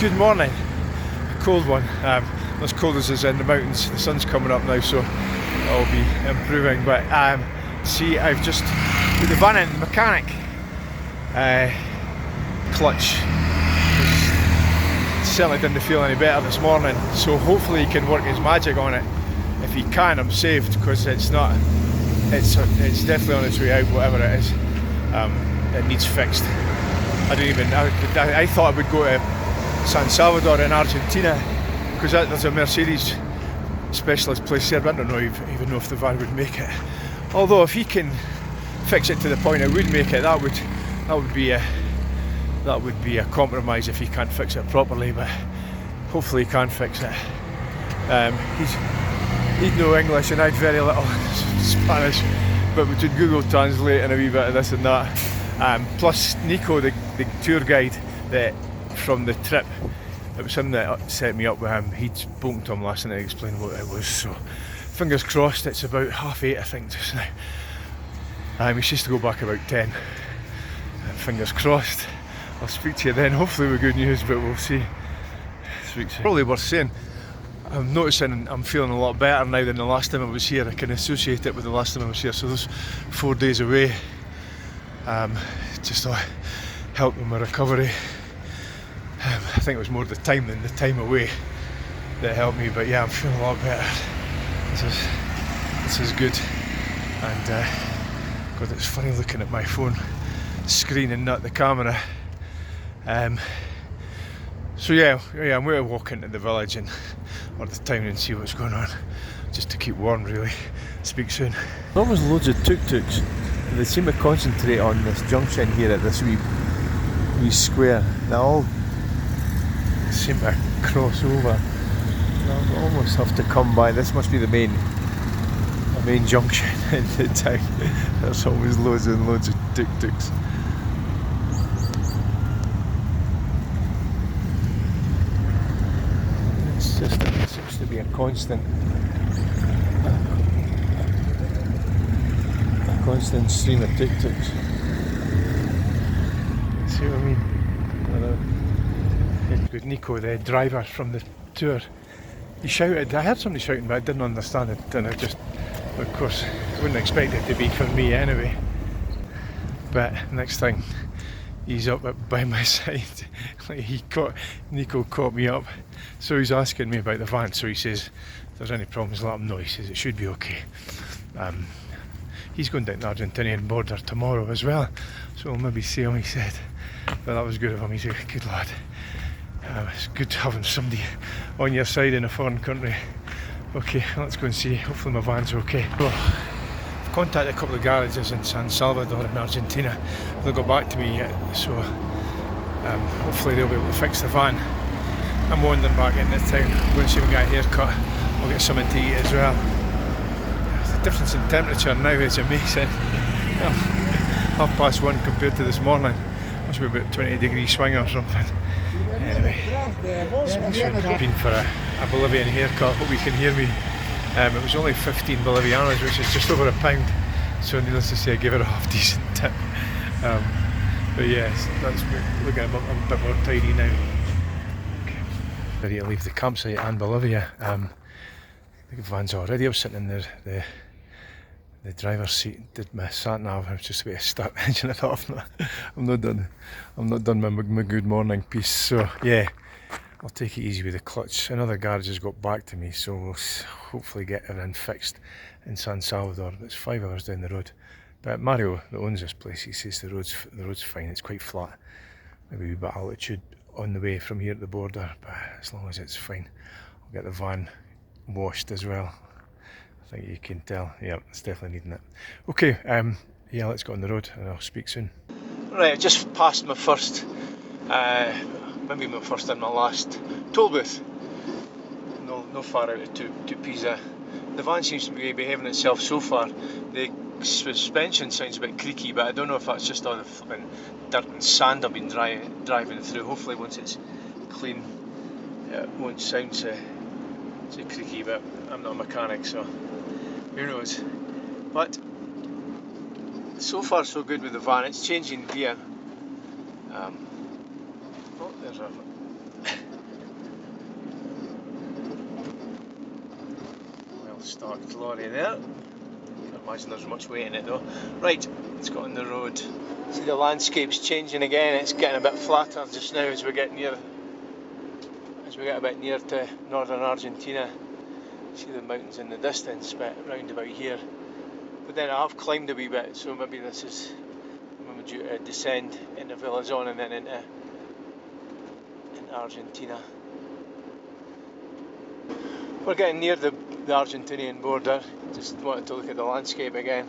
Good morning. A cold one. Not as cold as is in the mountains. The sun's coming up now, so I'll be improving. But see, I've just put the van in. The mechanic clutch certainly didn't feel any better this morning. So hopefully he can work his magic on it. If he can, I'm saved, because it's not. It's definitely on its way out. Whatever it is, it needs fixed. I thought I would go to San Salvador in Argentina, because there's a Mercedes specialist place there, but I don't know even know if the van would make it. Although if he can fix it to the point it would make it, that would be a compromise if he can't fix it properly. But hopefully he can fix it. He'd know English and I'd very little Spanish, but between Google Translate and a wee bit of this and that, plus Nico, the tour guide from the trip, it was him that set me up with him. He'd spoken to him last night, explaining what it was, so fingers crossed. It's about 8:30 I think just now. He's supposed to go back about 10. Fingers crossed. I'll speak to you then, hopefully with good news, but we'll see. Speak to you. Probably worth saying, I'm noticing I'm feeling a lot better now than the last time I was here. I can associate it with the last time I was here, so those 4 days away just helped with my recovery. I think it was more the time than the time away that helped me, but yeah, I'm feeling a lot better. This is good. And God, it's funny looking at my phone screen and not the camera. So yeah, I'm going to walk into the village or the town and see what's going on, just to keep warm really. Speak soon. There's always loads of tuk-tuks. They seem to concentrate on this junction here at this wee square. They all seem to cross over. I'll almost have to come by. This must be the main junction in the town. There's always loads and loads of tuk-tuks. It seems to be a constant stream of tuk-tuks. See what I mean? With Nico, the driver from the tour, he shouted. I heard somebody shouting, but I didn't understand it, and of course, I wouldn't expect it to be for me anyway. But next time he's up by my side, Nico caught me up, so he's asking me about the van. So he says, if there's any problems, let him know. He says it should be okay. He's going down the Argentinian border tomorrow as well, so we'll maybe see him, he said. But that was good of him. He's a good lad. It's good having somebody on your side in a foreign country. Okay, let's go and see. Hopefully my van's okay. Well, I've contacted a couple of garages in San Salvador in Argentina. They'll got back to me yet, so hopefully they'll be able to fix the van. I'm wandering back into town. I'm going to see if I can get a haircut. I'll get something to eat as well. The difference in temperature now is amazing. 1:30 compared to this morning. Must be about 20 degree swing or something. Anyway, I've been for a Bolivian haircut. Hope you can hear me. It was only 15 Bolivianos, which is just over £1. So needless to say, I gave it a half decent tip. But yeah, that's looking a bit more tidy now. Okay. Ready to leave the campsite and Bolivia. The van's already. I was sitting in the driver's seat, did my sat nav. I was just about to start the engine. I thought, I'm not done with my good morning piece. So yeah, I'll take it easy with the clutch. Another garage has got back to me, so we'll hopefully get everything fixed in San Salvador. It's 5 hours down the road. But Mario, that owns this place, he says the road's fine. It's quite flat, maybe a wee bit altitude on the way from here to the border, but as long as it's fine, I'll get the van washed as well. I think you can tell, yeah, it's definitely needing it. Okay, yeah, let's go on the road and I'll speak soon. Right, I just passed my first, maybe my first and my last toll booth. No far out of Tupiza. The van seems to be behaving itself so far. The suspension sounds a bit creaky, but I don't know if that's just all the flipping dirt and sand I've been driving through. Hopefully once it's clean, it won't sound so creaky, but I'm not a mechanic, so who knows. But so far so good with the van. It's changing gear. Oh, there's a stocked lorry there. Can't imagine there's much weight in it though. Right, let's go on the road. See the landscape's changing again. It's getting a bit flatter just now as we get a bit near to northern Argentina. See the mountains in the distance, but round about here. But then I have climbed a wee bit, so maybe this is I'm due to descend into Villazon and then into Argentina. We're getting near the Argentinian border. Just wanted to look at the landscape again.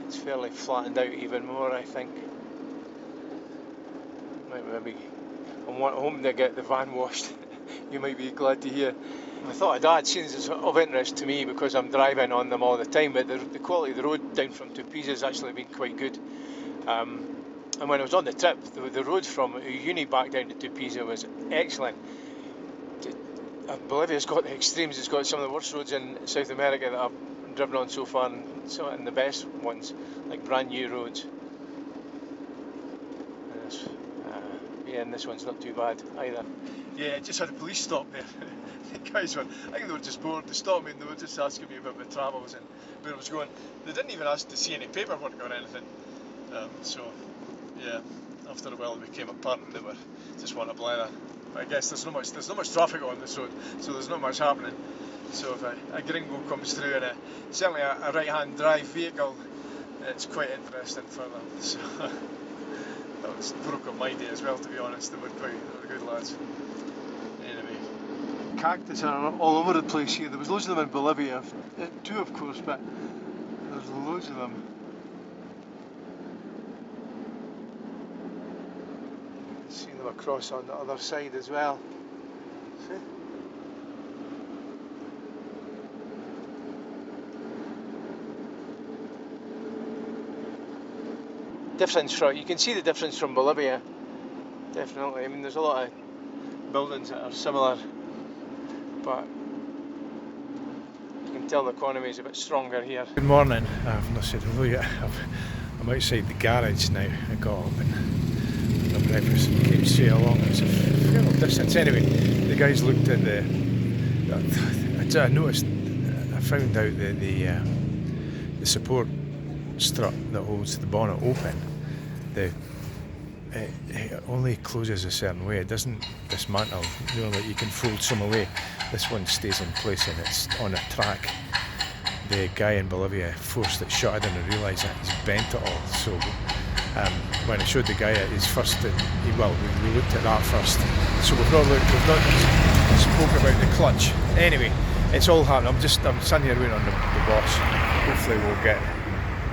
It's fairly flattened out even more, I think. Maybe I'm hoping to get the van washed. You might be glad to hear. I thought I'd add, since it's of interest to me because I'm driving on them all the time, but the quality of the road down from Tupiza has actually been quite good. And when I was on the trip, the road from Uyuni back down to Tupiza was excellent. Bolivia's got the extremes. It's got some of the worst roads in South America that I've driven on so far, and the best ones, like brand new roads. Yeah, and this one's not too bad either. Yeah, I just had a police stop there. The guys were, I think they were just bored. They stopped me and they were just asking me about my travels and where I was going. They didn't even ask to see any paperwork or anything. So, yeah, after a while it became apparent they were just want to blather. But I guess there's not much traffic on this road, so there's not much happening. So if a gringo comes through in certainly a right-hand drive vehicle, it's quite interesting for them. So that was broke up my day as well, to be honest. They were good lads. Anyway, cactus are all over the place here. There was loads of them in Bolivia, too of course, but there's loads of them. See them across on the other side as well. See? You can see the difference from Bolivia, definitely. I mean, there's a lot of buildings that are similar, but you can tell the economy is a bit stronger here. Good morning. I've not said hello yet. I'm outside the garage now. I got up and got breakfast and came straight along. It's a fair distance. Anyway, the guys looked at I found out that the support strut that holds the bonnet open, it only closes a certain way. It doesn't dismantle. You know, like you can fold some away. This one stays in place and it's on a track. The guy in Bolivia forced it shut. I didn't realise that he's bent it all. So when I showed the guy his first, we looked at that first. So we've not spoke about the clutch. Anyway, it's all happening. I'm standing here waiting on the boss. Hopefully we'll get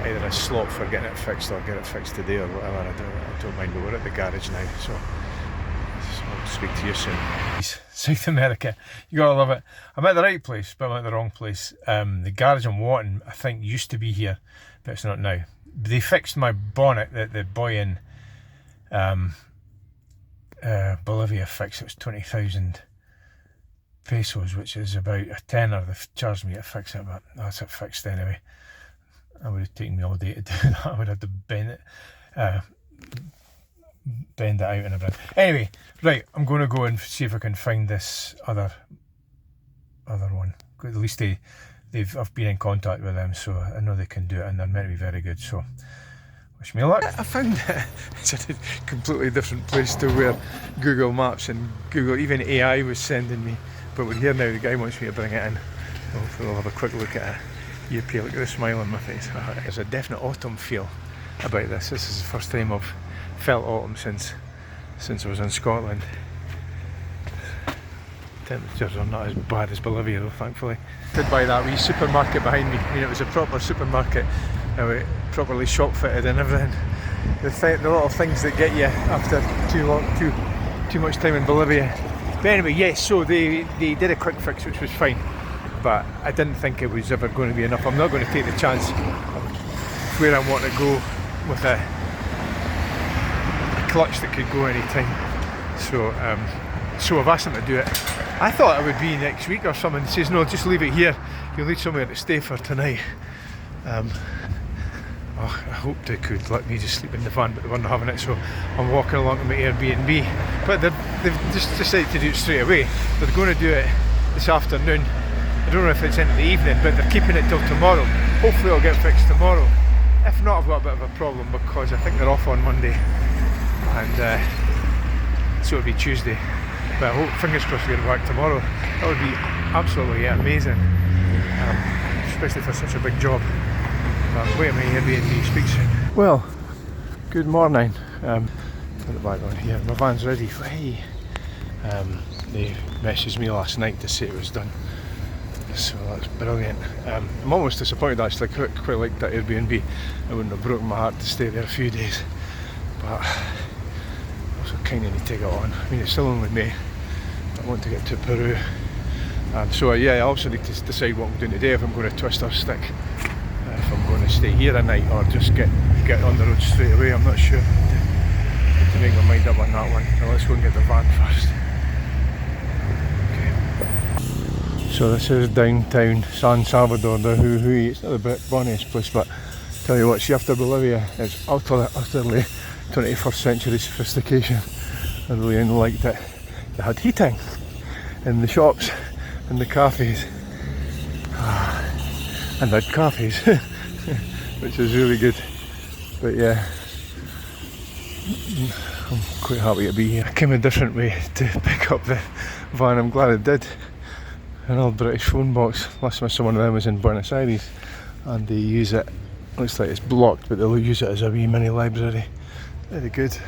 either a slot for getting it fixed or get it fixed today or whatever. I don't mind, but we're at the garage now, so I'll speak to you soon. South America, you gotta love it. I'm at the right place, but I'm at the wrong place. The garage I'm wanting, I think, used to be here, but it's not now. They fixed my bonnet that the boy in Bolivia fixed. It was 20,000 pesos, which is about a tenner. They've charged me to fix it, but that's it fixed anyway. It would have taken me all day to do that. I would have to bend it out and everything. Anyway, right, I'm going to go and see if I can find this other one. At least I've been in contact with them, so I know they can do it, and they're meant to be very good. So wish me luck. I found it's a completely different place to where Google Maps and Google, even AI, was sending me. But we're here now. The guy wants me to bring it in. Hopefully we'll have a quick look at it. Look at the smile on my face. There's a definite autumn feel about this. This is the first time I've felt autumn since I was in Scotland. Temperatures are not as bad as Bolivia though, thankfully. Did buy that wee supermarket behind me. I mean, it was a proper supermarket, properly shop fitted and everything. The little things that get you after too much time in Bolivia. But anyway, yes. So they did a quick fix, which was fine. But I didn't think it was ever going to be enough. I'm not going to take the chance of where I want to go with a clutch that could go any time. So I've asked him to do it. I thought it would be next week or something. He says, no, just leave it here. You'll need somewhere to stay for tonight. I hoped they could let me just sleep in the van, but they weren't having it. So I'm walking along to my Airbnb. But they've just decided to do it straight away. They're going to do it this afternoon. I don't know if it's into the evening, but they're keeping it till tomorrow. Hopefully it'll get fixed tomorrow. If not, I've got a bit of a problem because I think they're off on Monday, and so it'll be Tuesday. But I hope, fingers crossed, we get back tomorrow. That would be absolutely amazing, especially for such a big job. But wait a minute, Airbnb, speak soon. Well, good morning. Put it back on here. My van's ready. Hey, they messaged me last night to say it was done, so that's brilliant. I'm almost disappointed actually. I quite liked that Airbnb. It wouldn't have broken my heart to stay there a few days, but I also kind of need to get on. I mean, it's still only May. I want to get to Peru, so yeah, I also need to decide what I'm doing today. If I'm going to twist or stick, if I'm going to stay here a night or just get on the road straight away. I'm not sure. Need to make my mind up on that one. Now let's go and get the van first. Okay. So this is downtown San Salvador, the Hui. It's not the bonniest place, but tell you what, see, after Bolivia, it's utterly 21st century sophistication. I really liked it. They had heating in the shops and the cafes, and they had cafes, which is really good. But yeah, I'm quite happy to be here. I came a different way to pick up the van. I'm glad I did. An old British phone box. Last time I saw one of them was in Buenos Aires, and they use it. Looks like it's blocked, but they'll use it as a wee mini library. Very good.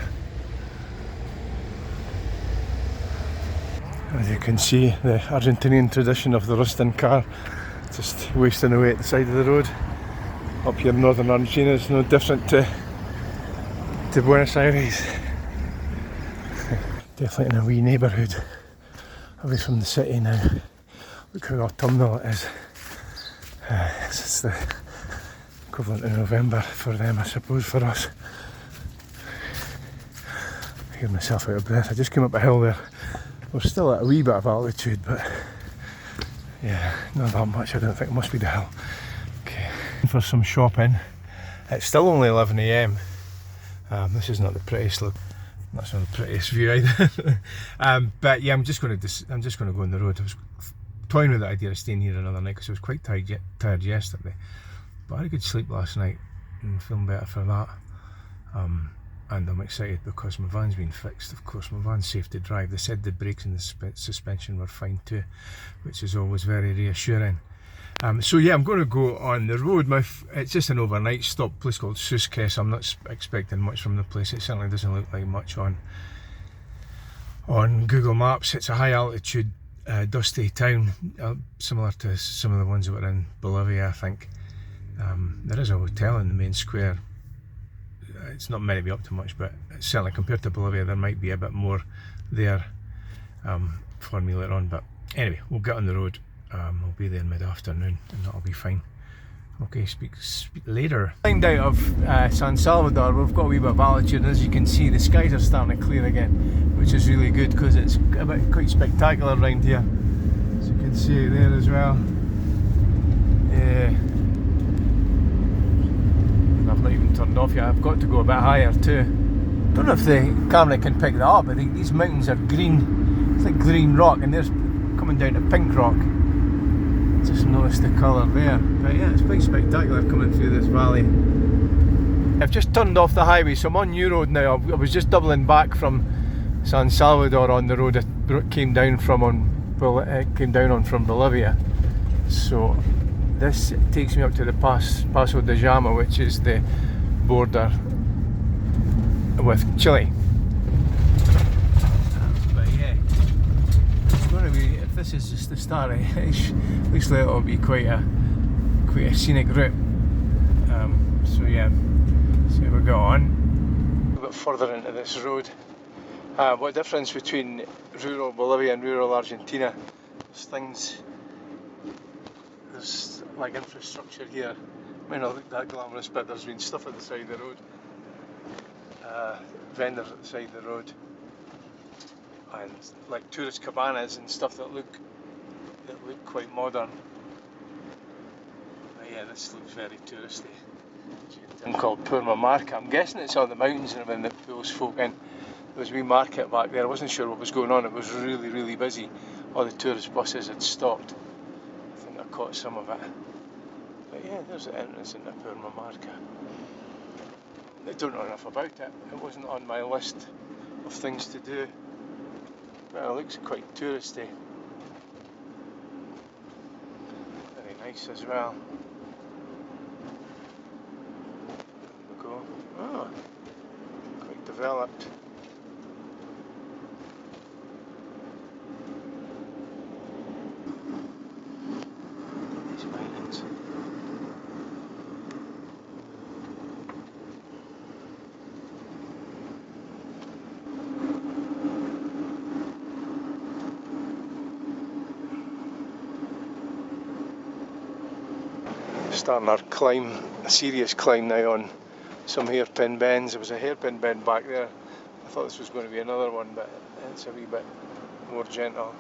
As you can see, the Argentinian tradition of the rusting car, just wasting away at the side of the road. Up here in northern Argentina, it's no different to Buenos Aires. Definitely in a wee neighbourhood, away from the city now. Look how autumnal it is. It's the equivalent of November for them, I suppose, for us. I hear myself out of breath. I just came up a hill there. We're still at a wee bit of altitude, but yeah, not that much. I don't think. It must be the hill. Okay, for some shopping. It's still only 11 AM. This is not the prettiest look. That's not the prettiest view either. But yeah, I'm just going to go on the road. I was toying with the idea of staying here another night because I was quite tired yesterday, but I had a good sleep last night and I'm feeling better for that. And I'm excited because my van's been fixed. Of course, my van's safe to drive. They said the brakes and the suspension were fine too, which is always very reassuring. So yeah, I'm going to go on the road. It's just an overnight stop, a place called Susques. I'm not expecting much from the place. It certainly doesn't look like much on Google Maps. It's a high altitude, dusty town, similar to some of the ones that were in Bolivia, I think. There is a hotel in the main square. It's not meant to be up to much, but certainly compared to Bolivia, there might be a bit more there for me later on. But anyway, we'll get on the road. I'll be there mid-afternoon and that'll be fine. Okay, speak later. Out of San Salvador, we've got a wee bit of altitude, and as you can see, the skies are starting to clear again, which is really good because it's quite spectacular around here. As you can see it there as well. Yeah. I've not even turned off yet. I've got to go a bit higher too. Don't know if the camera can pick that up. I think these mountains are green. It's like green rock, and there's coming down to pink rock. Just noticed the colour there. But yeah, it's quite spectacular coming through this valley. I've just turned off the highway, so I'm on new road now. I was just doubling back from San Salvador on the road I came down on from Bolivia. So this takes me up to the Paso de Llama, which is the border with Chile. But yeah, it's going to be, if this is just the start, at least it'll be quite a scenic route. So yeah, so we go on. A bit further into this road. What difference between rural Bolivia and rural Argentina? There's like infrastructure here. Might not look that glamorous, but there's been stuff at the side of the road. Vendors at the side of the road. And like tourist cabanas and stuff that look quite modern. But yeah, this looks very touristy. It's called Purmamarca. I'm guessing it's on the mountains and when the pulls folk in. There was a wee market back there. I wasn't sure what was going on. It was really, really busy. All the tourist buses had stopped. I think I caught some of it. But yeah, there's the entrance into Purmamarca. I don't know enough about it. It wasn't on my list of things to do. But it looks quite touristy. Very nice as well. There we go. Oh, quite developed. These mountains. Starting our climb, a serious climb now on some hairpin bends. There was a hairpin bend back there. I thought this was going to be another one, but it's a wee bit more gentle.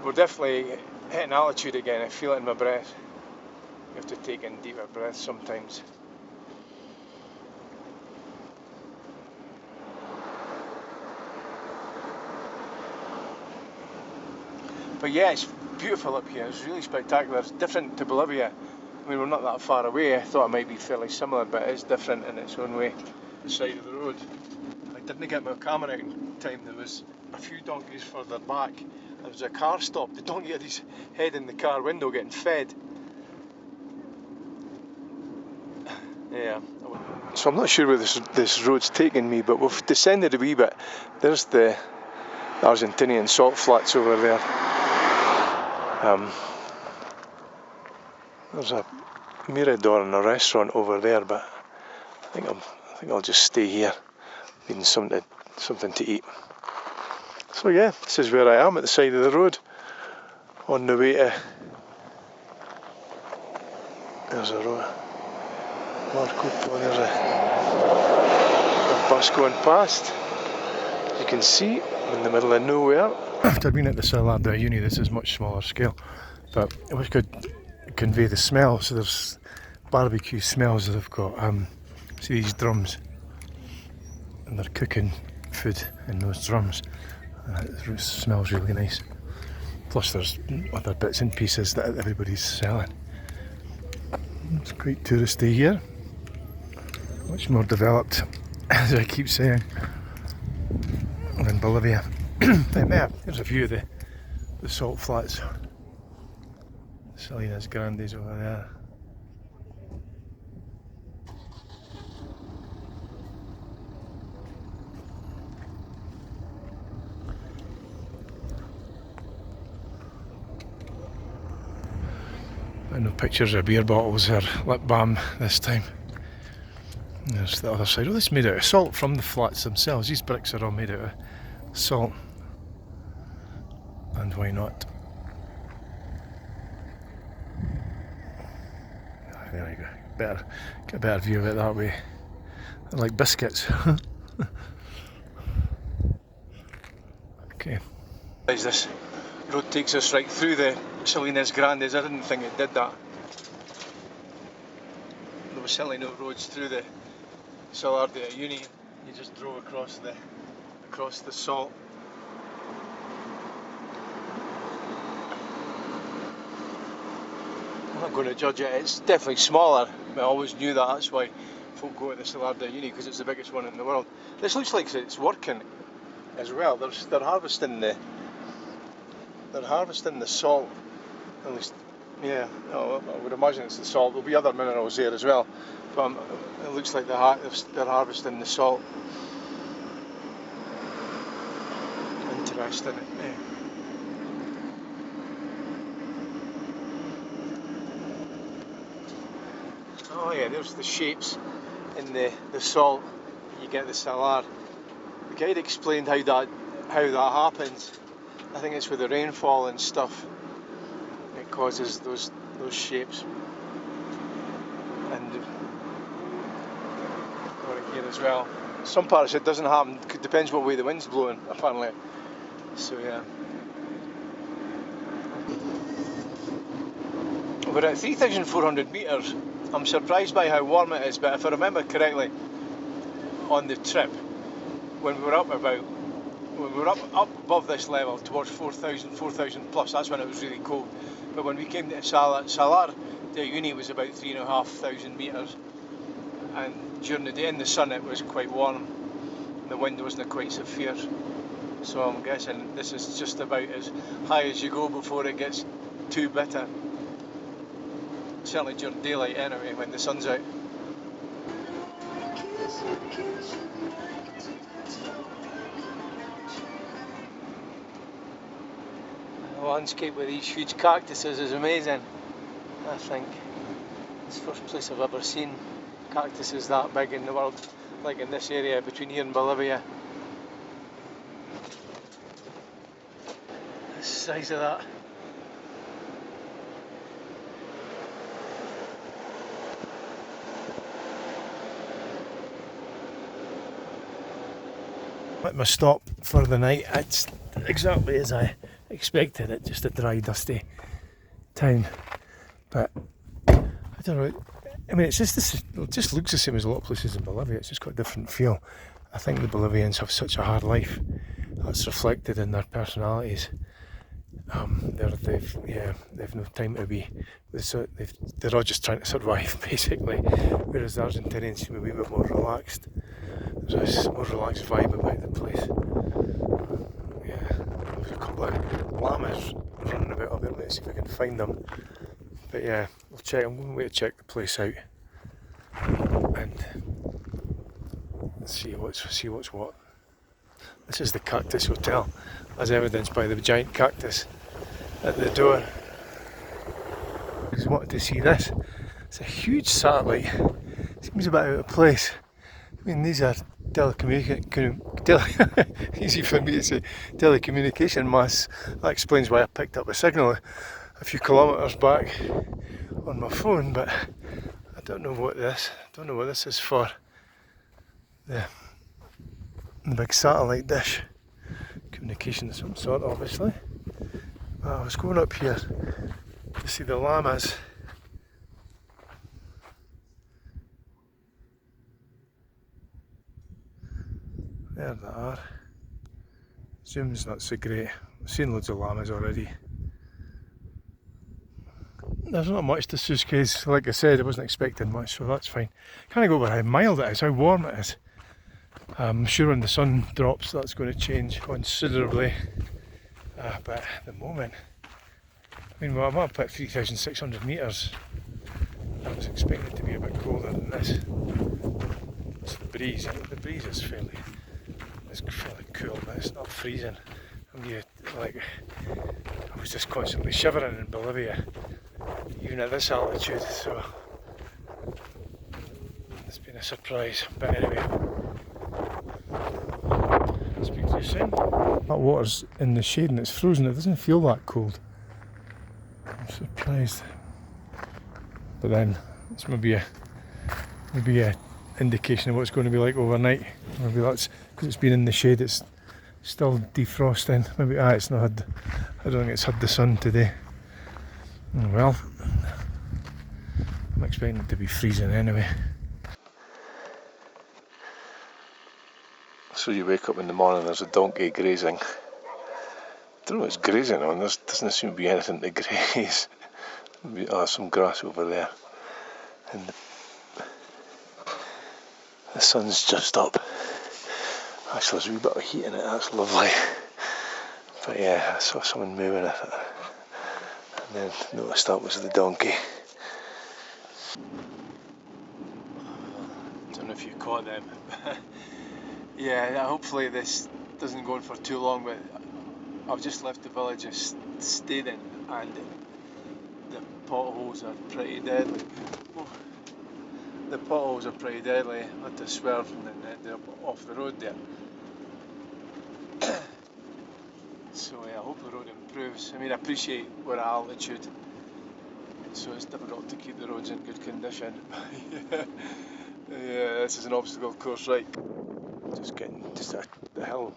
We're definitely hitting altitude again. I feel it in my breath. You have to take in deeper breaths sometimes. But yeah, it's beautiful up here. It's really spectacular. It's different to Bolivia. I mean, we're not that far away. I thought it might be fairly similar, but it's different in its own way. The side of the road. I didn't get my camera out in time. There was a few donkeys further back. There was a car stop. The donkey had his head in the car window getting fed. Yeah. So I'm not sure where this road's taking me, but we've descended a wee bit. There's the Argentinian salt flats over there. There's a mirador and a restaurant over there, but I think I'll just stay here, needing something to eat. So yeah, this is where I am at the side of the road, on the way to. There's a road. Marco Polo. There's a bus going past. As you can see, I'm in the middle of nowhere. After being at the Salar de Uyuni, this is much smaller scale, but we could convey the smell. So there's barbecue smells that they've got. See these drums, and they're cooking food in those drums. It smells really nice. Plus there's other bits and pieces that everybody's selling. It's quite touristy here. Much more developed, as I keep saying, than Bolivia. Yeah, here's a view of the salt flats. Salinas Grandes over there. And no pictures of beer bottles or lip balm this time. There's the other side. Oh, this is made out of salt from the flats themselves. These bricks are all made out of salt. And why not? There you go. Get a better view of it that way. They're like biscuits. Okay. This road takes us right through the Salinas Grandes. I didn't think it did that. There was certainly no roads through the Salar de Uyuni. You just drove across the salt. I'm not going to judge it. It's definitely smaller. I always knew that. That's why folk go to the Salar de Uyuni, because it's the biggest one in the world. This looks like it's working as well. They're harvesting the salt. At least, yeah. I would imagine it's the salt. There'll be other minerals there as well, but it looks like they're harvesting the salt. Interesting. Yeah. Oh yeah, there's the shapes in the salt. You get the salar. The guide explained how that happens. I think it's with the rainfall and stuff. It causes those shapes. And over here as well. Some parts it doesn't happen. It depends what way the wind's blowing, apparently. So yeah. We're at 3,400 metres. I'm surprised by how warm it is, but if I remember correctly, on the trip, when we were up about when we were up above this level towards 4,000 plus, that's when it was really cold. But when we came to Salar de Uyuni was about 3,500 metres, and during the day in the sun it was quite warm. The wind wasn't quite so fierce. So I'm guessing this is just about as high as you go before it gets too bitter. Certainly during daylight anyway, when the sun's out. The landscape with these huge cactuses is amazing. I think it's the first place I've ever seen cactuses that big in the world, like in this area between here and Bolivia. The size of that. At my stop for the night, it's exactly as I expected it, just a dry, dusty town. But I don't know, I mean, it just looks the same as a lot of places in Bolivia. It's just got a different feel. I think the Bolivians have such a hard life. That's reflected in their personalities. They've no time to be. They're all just trying to survive, basically. Whereas the Argentinians seem a wee bit more relaxed. There's a more relaxed vibe about the place. Yeah, there's a couple of llamas running about up there. Let's see if I can find them. But yeah, we'll check. I'm going to wait to check the place out and see what's what. This is the Cactus Hotel, as evidenced by the giant cactus at the door. I just wanted to see this. It's a huge satellite. Seems a bit out of place. I mean, these are easy for me to say, telecommunication masts. That explains why I picked up a signal a few kilometres back on my phone, but I don't know what this is for. The big satellite dish. Communication of some sort, obviously. I was going up here to see the llamas. There they are. Zoom's not so great. I've seen loads of llamas already. There's not much to Suitcase. Like I said, I wasn't expecting much, so that's fine. Can't go over how mild it is, how warm it is. I'm sure when the sun drops that's going to change considerably. But at the moment, I mean, well, I'm up at 3,600 metres. I was expecting it to be a bit colder than this. It's the breeze. The breeze is fairly cool, but it's not freezing. I was just constantly shivering in Bolivia, even at this altitude, so it's been a surprise. But anyway, speak to you soon. That water's in the shade and it's frozen. It doesn't feel that cold. I'm surprised. But then it's maybe a indication of what it's going to be like overnight. Maybe that's because it's been in the shade. It's still defrosting. Maybe it's not had. I don't think it's had the sun today. Oh well, I'm expecting it to be freezing anyway. So you wake up in the morning, there's a donkey grazing. I don't know what it's grazing on. There doesn't seem to be anything to graze. Some grass over there. And the sun's just up. Actually, there's a wee bit of heat in it. That's lovely. But yeah, I saw someone moving it, and then noticed that was the donkey. Don't know if you caught them. Yeah, hopefully this doesn't go on for too long, but I've just left the village of Staden and the potholes are pretty deadly. The potholes are pretty deadly. I had to swerve and then ended up off the road there. So yeah, I hope the road improves. I mean, I appreciate we're at altitude, so it's difficult to keep the roads in good condition. Yeah, this is an obstacle course, right? Just getting the hill,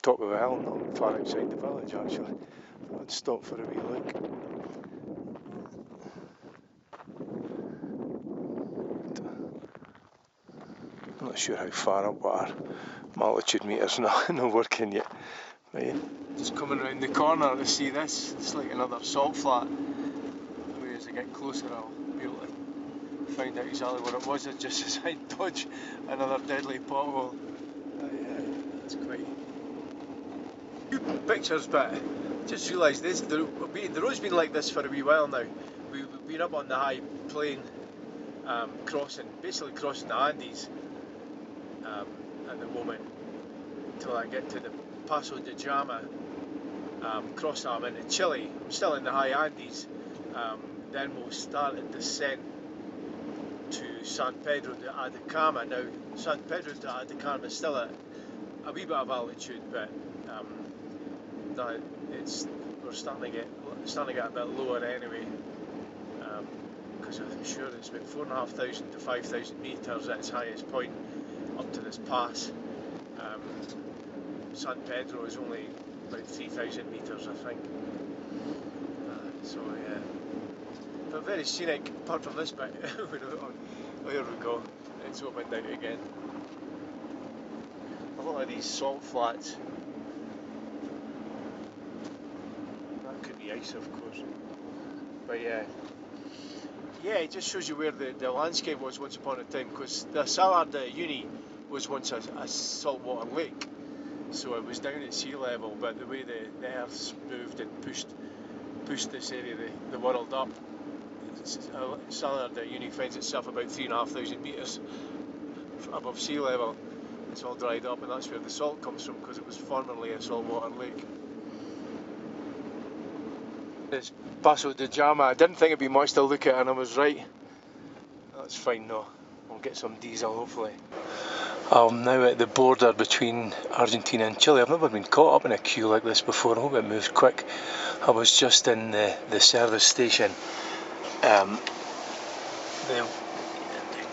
top of a hill, not far outside the village actually. I'd stop for a wee look. I'm not sure how far up altitude meter's not working yet. But yeah. Just coming around the corner to see this. It's like another salt flat. Maybe as I get closer I'll be able to find out exactly what it was, just as I dodge another deadly pothole. It's quite few pictures, but just realised this. The road's been like this for a wee while now. We've been up on the high plain, basically crossing the Andes at the moment until I get to the Paso de Jama, cross arm into Chile. I'm still in the high Andes. Then we'll start a descent to San Pedro de Atacama. Now, San Pedro de Atacama is still at a wee bit of altitude, but we're starting to get a bit lower anyway, because I'm sure it's about 4,500 to 5,000 metres at its highest point up to this pass. San Pedro is only about 3,000 metres, I think. So yeah, but very scenic apart from this bit. Oh, here we go. It's opened out again. A lot of these salt flats. That could be ice, of course. But yeah, it just shows you where the landscape was once upon a time, because the Salar de Uyuni was once a saltwater lake, so it was down at sea level, but the way the earth's moved and pushed this area, the world up, Salar de Uyuni finds itself about 3,500 metres above sea level. It's all dried up, and that's where the salt comes from, because it was formerly a saltwater lake. It's Paso de Jama. I didn't think it'd be much to look at, and I was right. That's fine though. We'll get some diesel hopefully. I'm now at the border between Argentina and Chile. I've never been caught up in a queue like this before. I hope it moved quick. I was just in the service station. I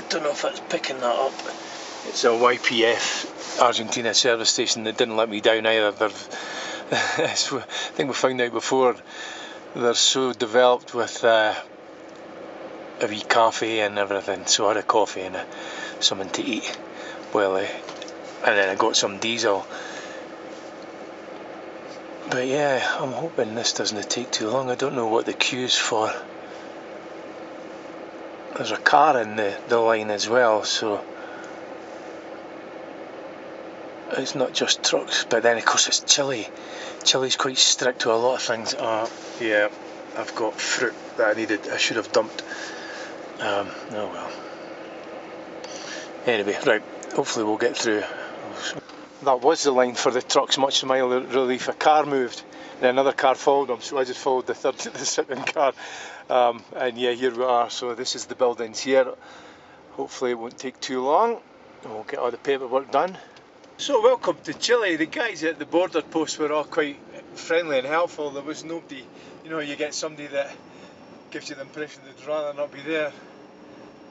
don't know if that's picking that up. It's a YPF Argentina service station that didn't let me down either. I think we found out before, they're so developed with a wee cafe and everything. So I had a coffee and something to eat. And then I got some diesel. But yeah, I'm hoping this doesn't take too long. I don't know what the queue's for. There's a car in the line as well, so it's not just trucks. But then of course it's Chile. Chile's quite strict with a lot of things. Yeah, I've got fruit that I should have dumped. Oh well. Anyway, right, hopefully we'll get through. That was the line for the trucks, much to my relief. A car moved and another car followed them, so I just followed the second car. And yeah, here we are. So this is the buildings here. Hopefully it won't take too long and we'll get all the paperwork done. So welcome to Chile. The guys at the border post were all quite friendly and helpful. There was nobody, you get somebody that gives you the impression they'd rather not be there.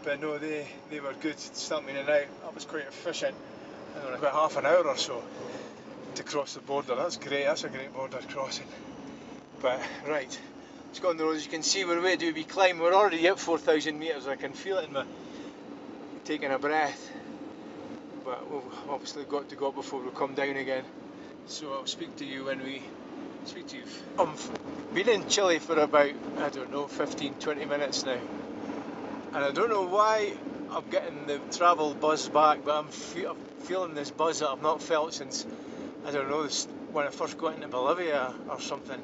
But no, they were good to start me in and out. That was quite efficient. I don't know, about half an hour or so to cross the border. That's great, that's a great border crossing. But right, let's go on the road. As you can see, we're way to do a wee climb. We're already at 4,000 metres. I can feel it in my taking a breath. But we've obviously got to go up before we come down again. So I'll speak to you when we speak to you. I've been in Chile for about, 15-20 minutes now. And I don't know why I'm getting the travel buzz back, but I'm feeling this buzz that I've not felt since, when I first got into Bolivia or something.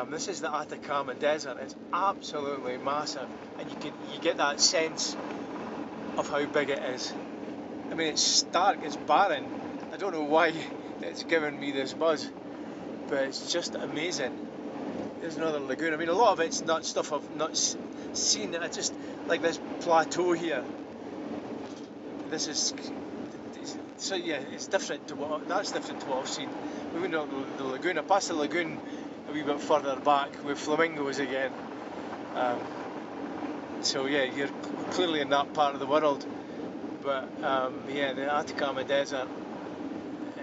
This is the Atacama Desert. It's absolutely massive, and you get that sense of how big it is. I mean, it's stark, it's barren. I don't know why it's giving me this buzz, but it's just amazing. There's another lagoon. I mean, a lot of it's not stuff I've not seen. I just like this plateau here. This is so yeah. It's different to what I've seen. We went up the lagoon. I passed the lagoon a wee bit further back with flamingos again. So yeah, you're clearly in that part of the world. But yeah, the Atacama Desert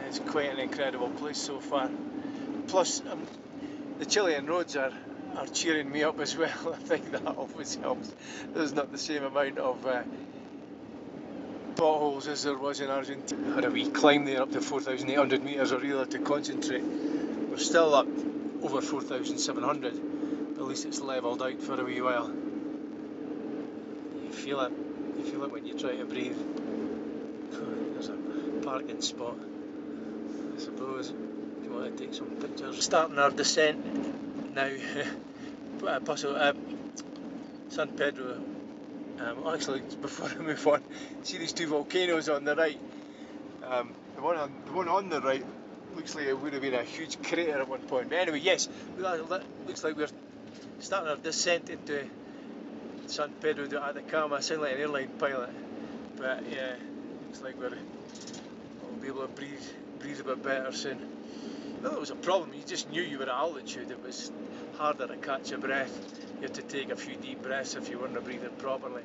is quite an incredible place so far. Plus, the Chilean roads are cheering me up as well. I think that always helps. There's not the same amount of potholes as there was in Argentina. Had a wee climb there up to 4,800 metres. I really had to concentrate. We're still up over 4,700. At least it's levelled out for a wee while. You feel it. You feel it when you try to breathe. There's a parking spot, I suppose, if you want to take some pictures. Starting our descent now. San Pedro. Actually, before I move on, see these two volcanoes on the right. The one on the right looks like it would have been a huge crater at one point. But anyway, yes, looks like we're starting our descent into San Pedro de Atacama. I sound like an airline pilot, but yeah, looks like we'll be able to breathe a bit better soon. Well, it was a problem. You just knew you were at altitude. It was harder to catch your breath. You had to take a few deep breaths if you weren't breathing properly.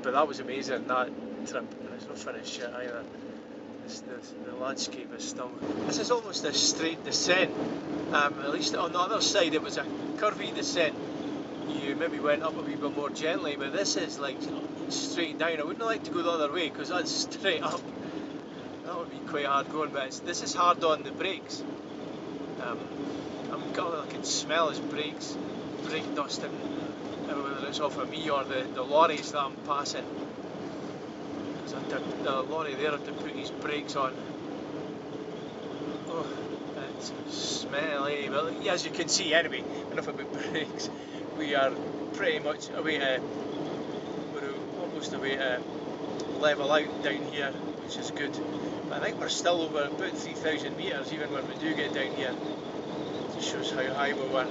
But that was amazing, that trip, and it's not finished yet either. The landscape is still... This is almost a straight descent. At least on the other side it was a curvy descent. You maybe went up a wee bit more gently, but this is like straight down. I wouldn't like to go the other way because that's straight up. That would be quite hard going, but this is hard on the brakes. I can smell his brake dust, and whether it's off of me or the lorries that I'm passing. The lorry there had to put his brakes on. Oh, it's smelly. Well, yeah, as you can see, anyway, enough about brakes. We are pretty much away to, we're almost away to level out down here, which is good. But I think we're still over about 3,000 metres even when we do get down here. It just shows how high we were.